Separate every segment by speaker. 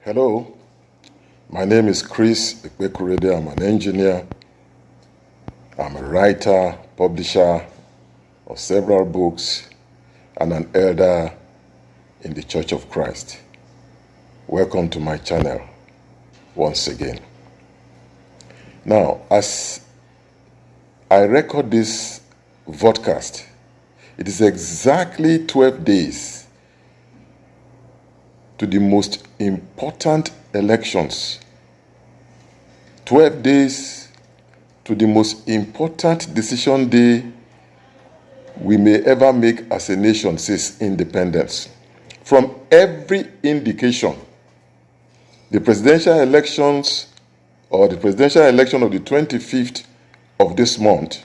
Speaker 1: Hello, my name is Chris Ikpekurede. I'm an engineer. I'm a writer, publisher of several books, and an elder in the Church of Christ. Welcome to my channel once again. Now, as I record this vodcast, it is exactly 12 days to the most important elections. 12 days to the most important decision day we may ever make as a nation since independence. From every indication, the presidential elections or the presidential election of the 25th of this month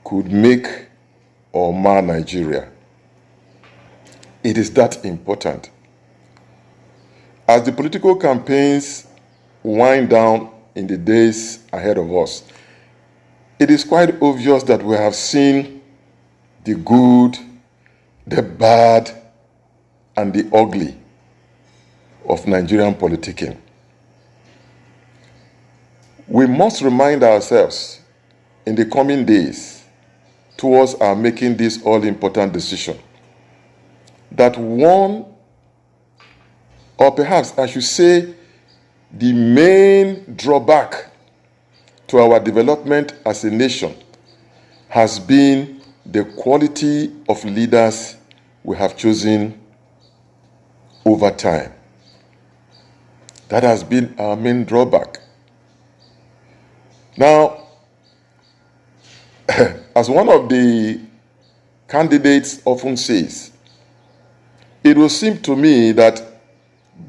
Speaker 1: could make or mar Nigeria. It is that important. As the political campaigns wind down in the days ahead of us, it is quite obvious that we have seen the good, the bad, and the ugly of Nigerian politicking. We must remind ourselves in the coming days towards our making this all-important decision that one, or perhaps I should say, the main drawback to our development as a nation has been the quality of leaders we have chosen over time. That has been our main drawback. Now, as one of the candidates often says, it will seem to me that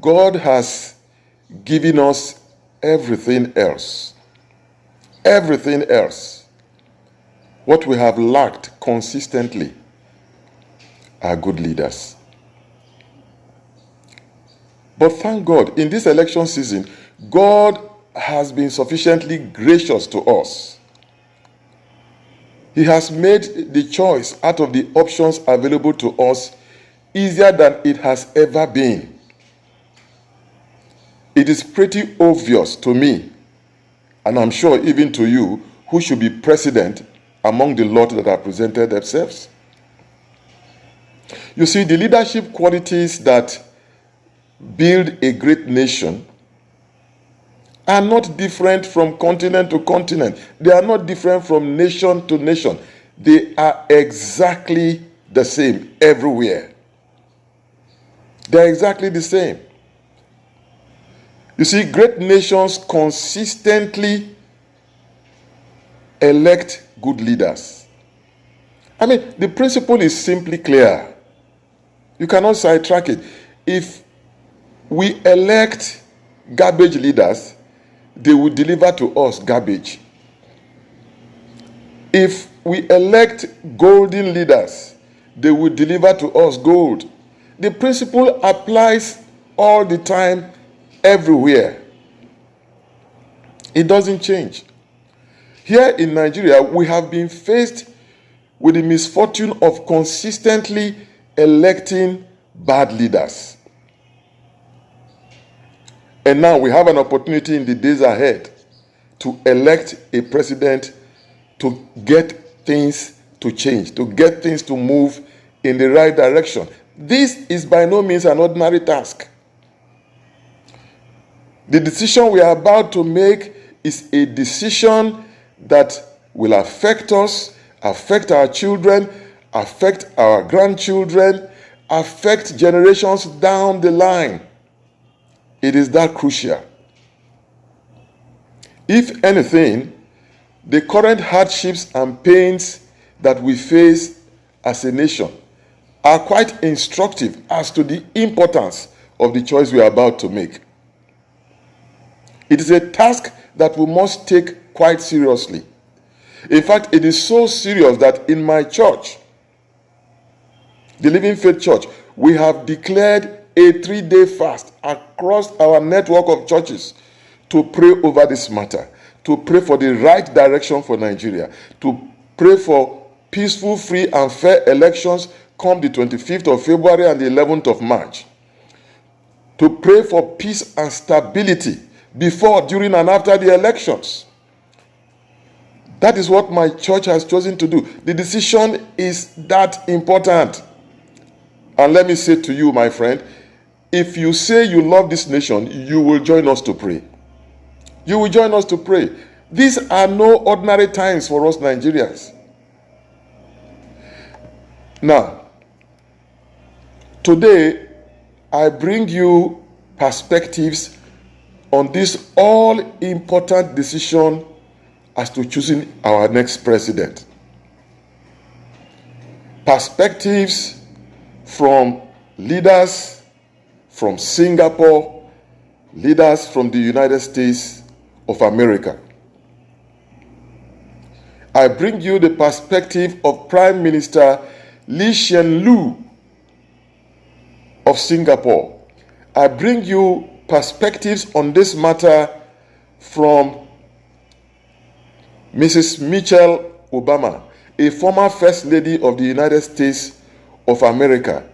Speaker 1: God has given us everything else. Everything else. What we have lacked consistently are good leaders. But thank God, in this election season, God has been sufficiently gracious to us. He has made the choice out of the options available to us easier than it has ever been. It is pretty obvious to me, and I'm sure even to you, who should be president among the lot that have presented themselves. You see, the leadership qualities that build a great nation are not different from continent to continent. They are not different from nation to nation. They are exactly the same everywhere. They are exactly the same. You see, great nations consistently elect good leaders. I mean, the principle is simply clear. You cannot sidetrack it. If we elect garbage leaders, they will deliver to us garbage. If we elect golden leaders, they will deliver to us gold. The principle applies all the time, everywhere. It doesn't change. Here in Nigeria, we have been faced with the misfortune of consistently electing bad leaders. And now we have an opportunity in the days ahead to elect a president to get things to change, to get things to move in the right direction. This is by no means an ordinary task. The decision we are about to make is a decision that will affect us, affect our children, affect our grandchildren, affect generations down the line. It is that crucial. If anything, the current hardships and pains that we face as a nation are quite instructive as to the importance of the choice we are about to make. It is a task that we must take quite seriously. In fact, it is so serious that in my church, the Living Faith Church, we have declared a 3-day fast across our network of churches to pray over this matter, to pray for the right direction for Nigeria, to pray for peaceful, free, and fair elections come the 25th of February and the 11th of March. to pray for peace and stability before, during, and after the elections. That is what my church has chosen to do. The decision is that important. And let me say to you, my friend, if you say you love this nation, you will join us to pray. You will join us to pray. These are no ordinary times for us Nigerians. Now, today, I bring you perspectives on this all-important decision as to choosing our next president. Perspectives from leaders from Singapore, leaders from the United States of America. I bring you the perspective of Prime Minister Lee Hsien Loong of Singapore. I bring you perspectives on this matter from Mrs. Michelle Obama, a former First Lady of the United States of America,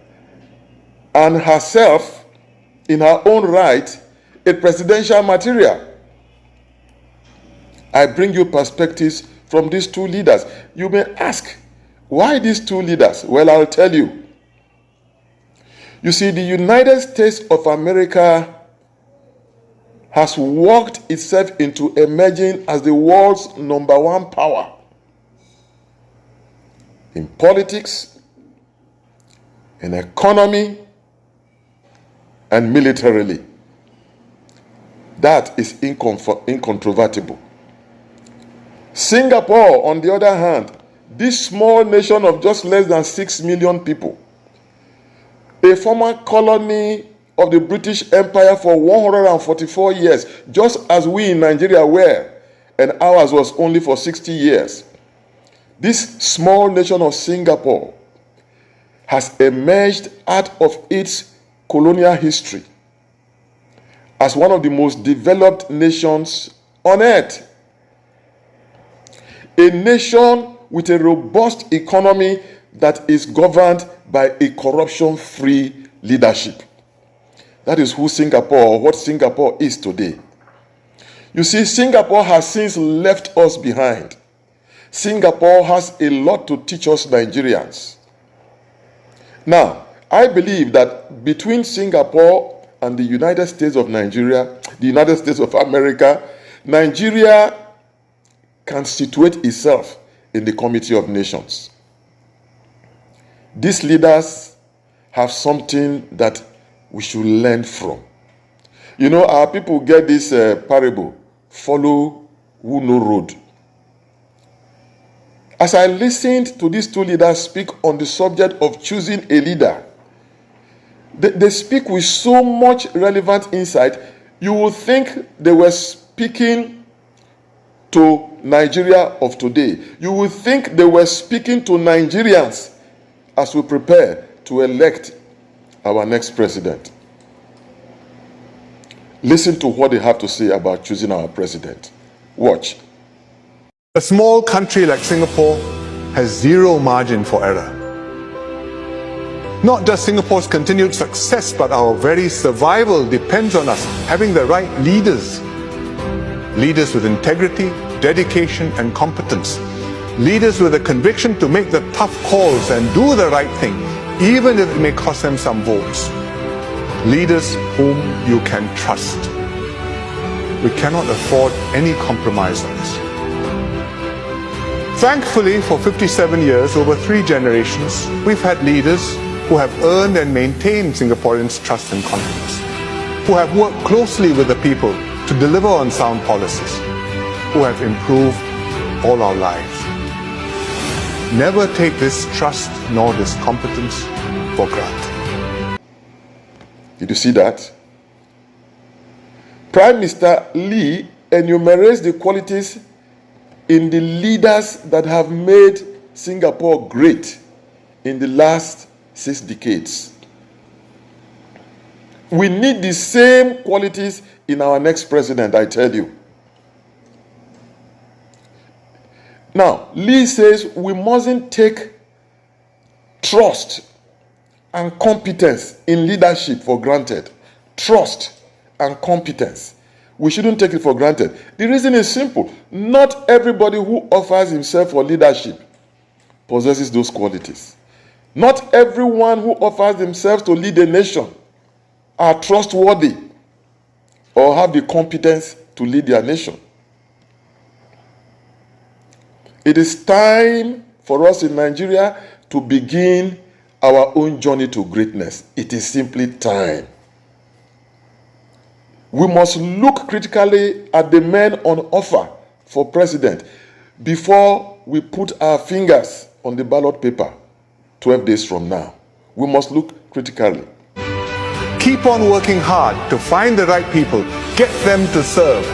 Speaker 1: and herself, in her own right, a presidential material. I bring you perspectives from these two leaders. You may ask, why these two leaders? Well, I'll tell you. You see, the United States of America has worked itself into emerging as the world's #1 power in politics, in economy, and militarily. That is incontrovertible. Singapore, on the other hand, this small nation of just less than 6 million people, a former colony of the British Empire for 144 years, just as we in Nigeria were, and ours was only for 60 years. This small nation of Singapore has emerged out of its colonial history as one of the most developed nations on earth. A nation with a robust economy that is governed by a corruption-free leadership. That is who Singapore, or what Singapore is today. You see, Singapore has since left us behind. Singapore has a lot to teach us Nigerians. Now, I believe that between Singapore and the United States of Nigeria, the United States of America, Nigeria can situate itself in the Committee of Nations. These leaders have something that we should learn from. You know, our people get this parable, follow who know road. As I listened to these two leaders speak on the subject of choosing a leader, they speak with so much relevant insight, you would think they were speaking to Nigeria of today. You would think they were speaking to Nigerians as we prepare to elect our next president. Listen to what they have to say about choosing our president. Watch.
Speaker 2: A small country like Singapore has zero margin for error. Not just Singapore's continued success, but our very survival depends on us having the right leaders. Leaders with integrity, dedication, and competence. Leaders with a conviction to make the tough calls and do the right thing, even if it may cost them some votes. Leaders whom you can trust. We cannot afford any compromise on this. Thankfully, for 57 years, over 3 generations, we've had leaders who have earned and maintained Singaporeans' trust and confidence, who have worked closely with the people to deliver on sound policies, who have improved all our lives. Never take this trust nor this competence for granted.
Speaker 1: Did you see that? Prime Minister Lee enumerates the qualities in the leaders that have made Singapore great in the last 6 decades. We need the same qualities in our next president, I tell you. Now, Lee says we mustn't take trust and competence in leadership for granted. trust, and competence. We shouldn't take it for granted. The reason is simple. Not everybody who offers himself for leadership possesses those qualities. Not everyone who offers themselves to lead a nation are trustworthy or have the competence to lead their nation. It is time for us in Nigeria to begin our own journey to greatness. It is simply time. We must look critically at the men on offer for president before we put our fingers on the ballot paper 12 days from now. We must look critically.
Speaker 2: Keep on working hard to find the right people, get them to serve,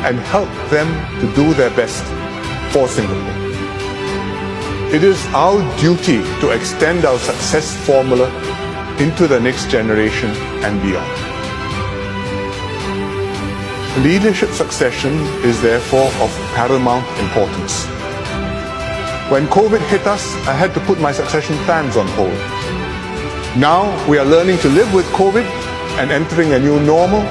Speaker 2: and help them to do their best for Singapore. It is our duty to extend our success formula into the next generation and beyond. Leadership succession is therefore of paramount importance. When COVID hit us, I had to put my succession plans on hold. Now we are learning to live with COVID and entering a new normal.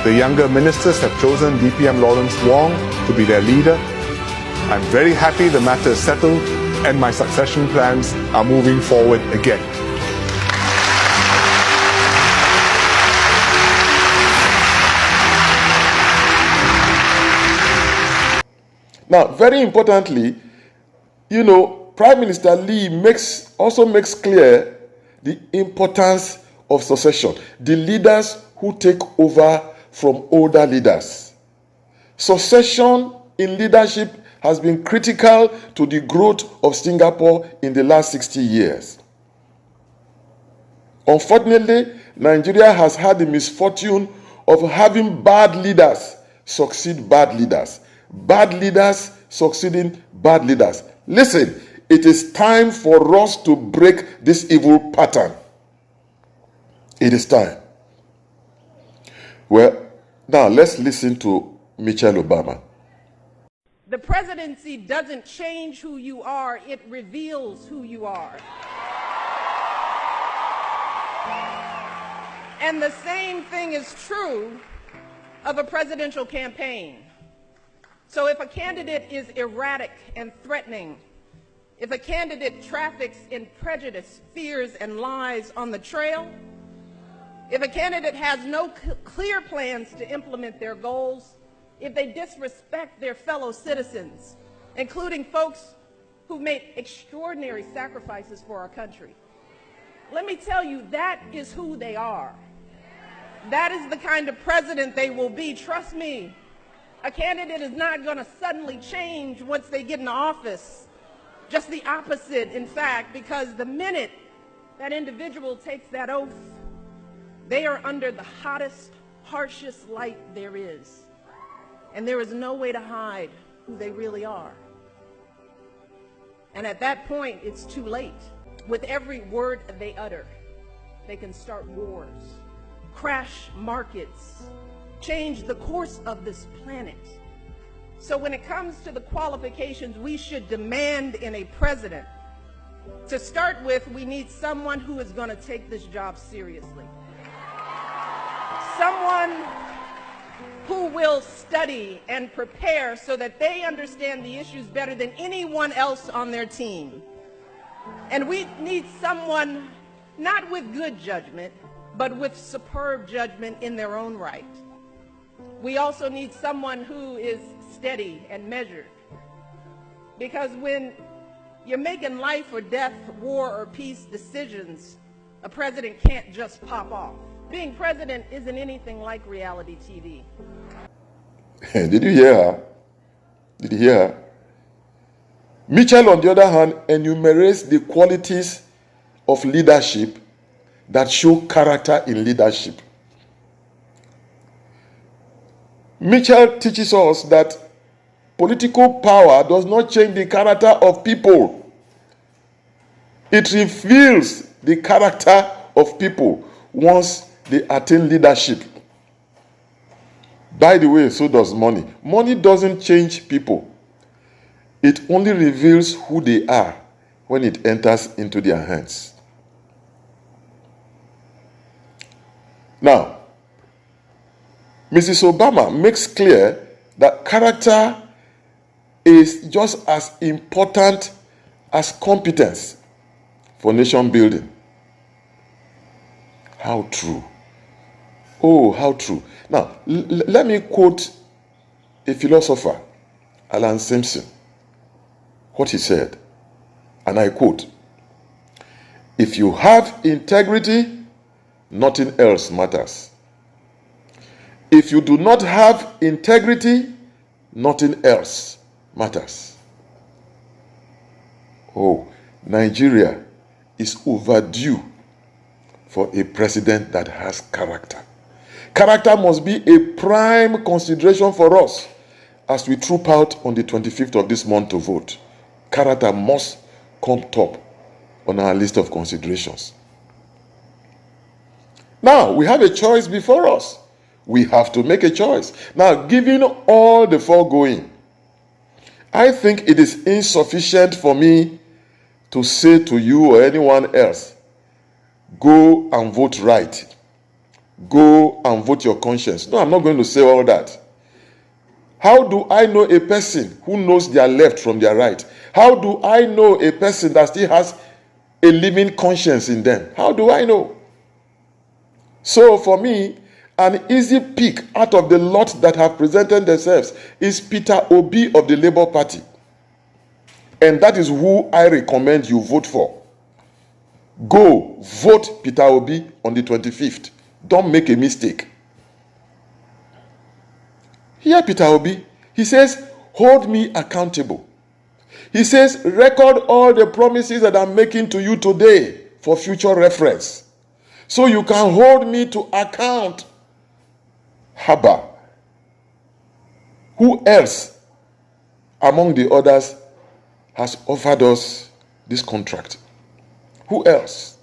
Speaker 2: The younger ministers have chosen DPM Lawrence Wong to be their leader. I'm very happy the matter is settled and my succession plans are moving forward again.
Speaker 1: Now, very importantly, Prime Minister Lee also makes clear the importance of succession. The leaders who take over from older leaders. Succession in leadership has been critical to the growth of Singapore in the last 60 years. Unfortunately, Nigeria has had the misfortune of having bad leaders succeed bad leaders. Bad leaders succeeding bad leaders. Listen, it is time for us to break this evil pattern. It is time. Well, now let's listen to Michelle Obama.
Speaker 3: The presidency doesn't change who you are, it reveals who you are. And the same thing is true of a presidential campaign. So if a candidate is erratic and threatening, if a candidate traffics in prejudice, fears, and lies on the trail, if a candidate has no clear plans to implement their goals, if they disrespect their fellow citizens, including folks who've made extraordinary sacrifices for our country, let me tell you, that is who they are. That is the kind of president they will be. Trust me, a candidate is not going to suddenly change once they get in office. Just the opposite, in fact, because the minute that individual takes that oath, they are under the hottest, harshest light there is. And there is no way to hide who they really are. And at that point, it's too late. With every word they utter, they can start wars, crash markets, change the course of this planet. So when it comes to the qualifications we should demand in a president, to start with, we need someone who is going to take this job seriously. Someone who will study and prepare so that they understand the issues better than anyone else on their team. And we need someone not with good judgment, but with superb judgment in their own right. We also need someone who is steady and measured. Because when you're making life or death, war or peace decisions, a president can't just pop off. Being president isn't anything like reality TV.
Speaker 1: Did you hear her? Did you hear her? Mitchell, on the other hand, enumerates the qualities of leadership that show character in leadership. Mitchell teaches us that political power does not change the character of people. It reveals the character of people once they attain leadership. By the way, so does money. Money doesn't change people. It only reveals who they are when it enters into their hands. Now, Mrs. Obama makes clear that character is just as important as competence for nation building. How true. Oh, how true. Now, let me quote a philosopher, Alan Simpson, what he said, and I quote, "If you have integrity, nothing else matters. If you do not have integrity, nothing else matters." Oh, Nigeria is overdue for a president that has character. Character must be a prime consideration for us as we troop out on the 25th of this month to vote. Character must come top on our list of considerations. Now, we have a choice before us. We have to make a choice. Now, given all the foregoing, I think it is insufficient for me to say to you or anyone else, go and vote right. Go and vote your conscience. No, I'm not going to say all that. How do I know a person who knows their left from their right? How do I know a person that still has a living conscience in them? How do I know? So for me, an easy pick out of the lot that have presented themselves is Peter Obi of the Labour Party. And that is who I recommend you vote for. Go vote Peter Obi on the 25th. Don't make a mistake. Here Peter Obi, he says, hold me accountable. He says, record all the promises that I'm making to you today for future reference, so you can hold me to account. Haba. Who else among the others has offered us this contract? Who else?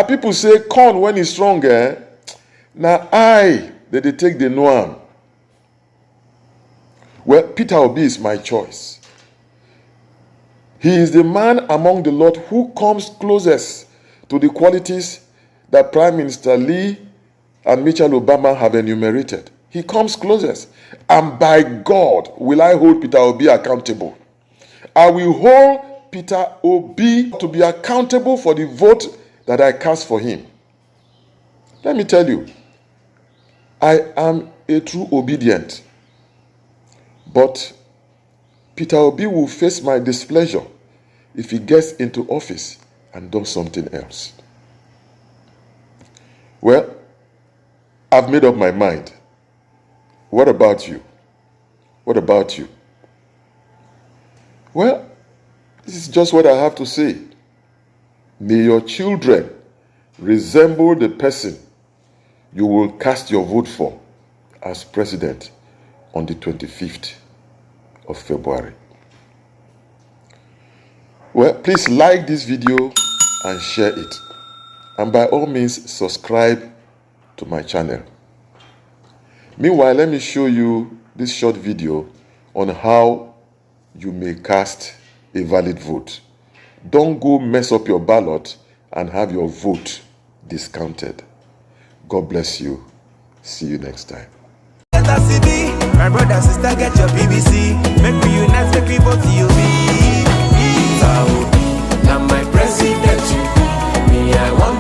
Speaker 1: People say corn when it's strong, now they take the noam. Well, Peter Obi is my choice. He is the man among the lot who comes closest to the qualities that Prime Minister Lee and Michelle Obama have enumerated. He comes closest. And by God, will I hold Peter Obi accountable. I will hold Peter Obi to be accountable for the vote that I cast for him. Let me tell you, I am a true obedient. But Peter Obi will face my displeasure if he gets into office and does something else. Well, I've made up my mind. What about you? What about you? Well, this is just what I have to say. May your children resemble the person you will cast your vote for as president on the 25th of February. Well, please like this video and share it. And by all means, subscribe to my channel. Meanwhile, let me show you this short video on how you may cast a valid vote. Don't go mess up your ballot and have your vote discounted. God bless you. See you next time.
Speaker 4: My brother, sister, get your BBC. Make me unite, make me vote you be. Now my president, me I want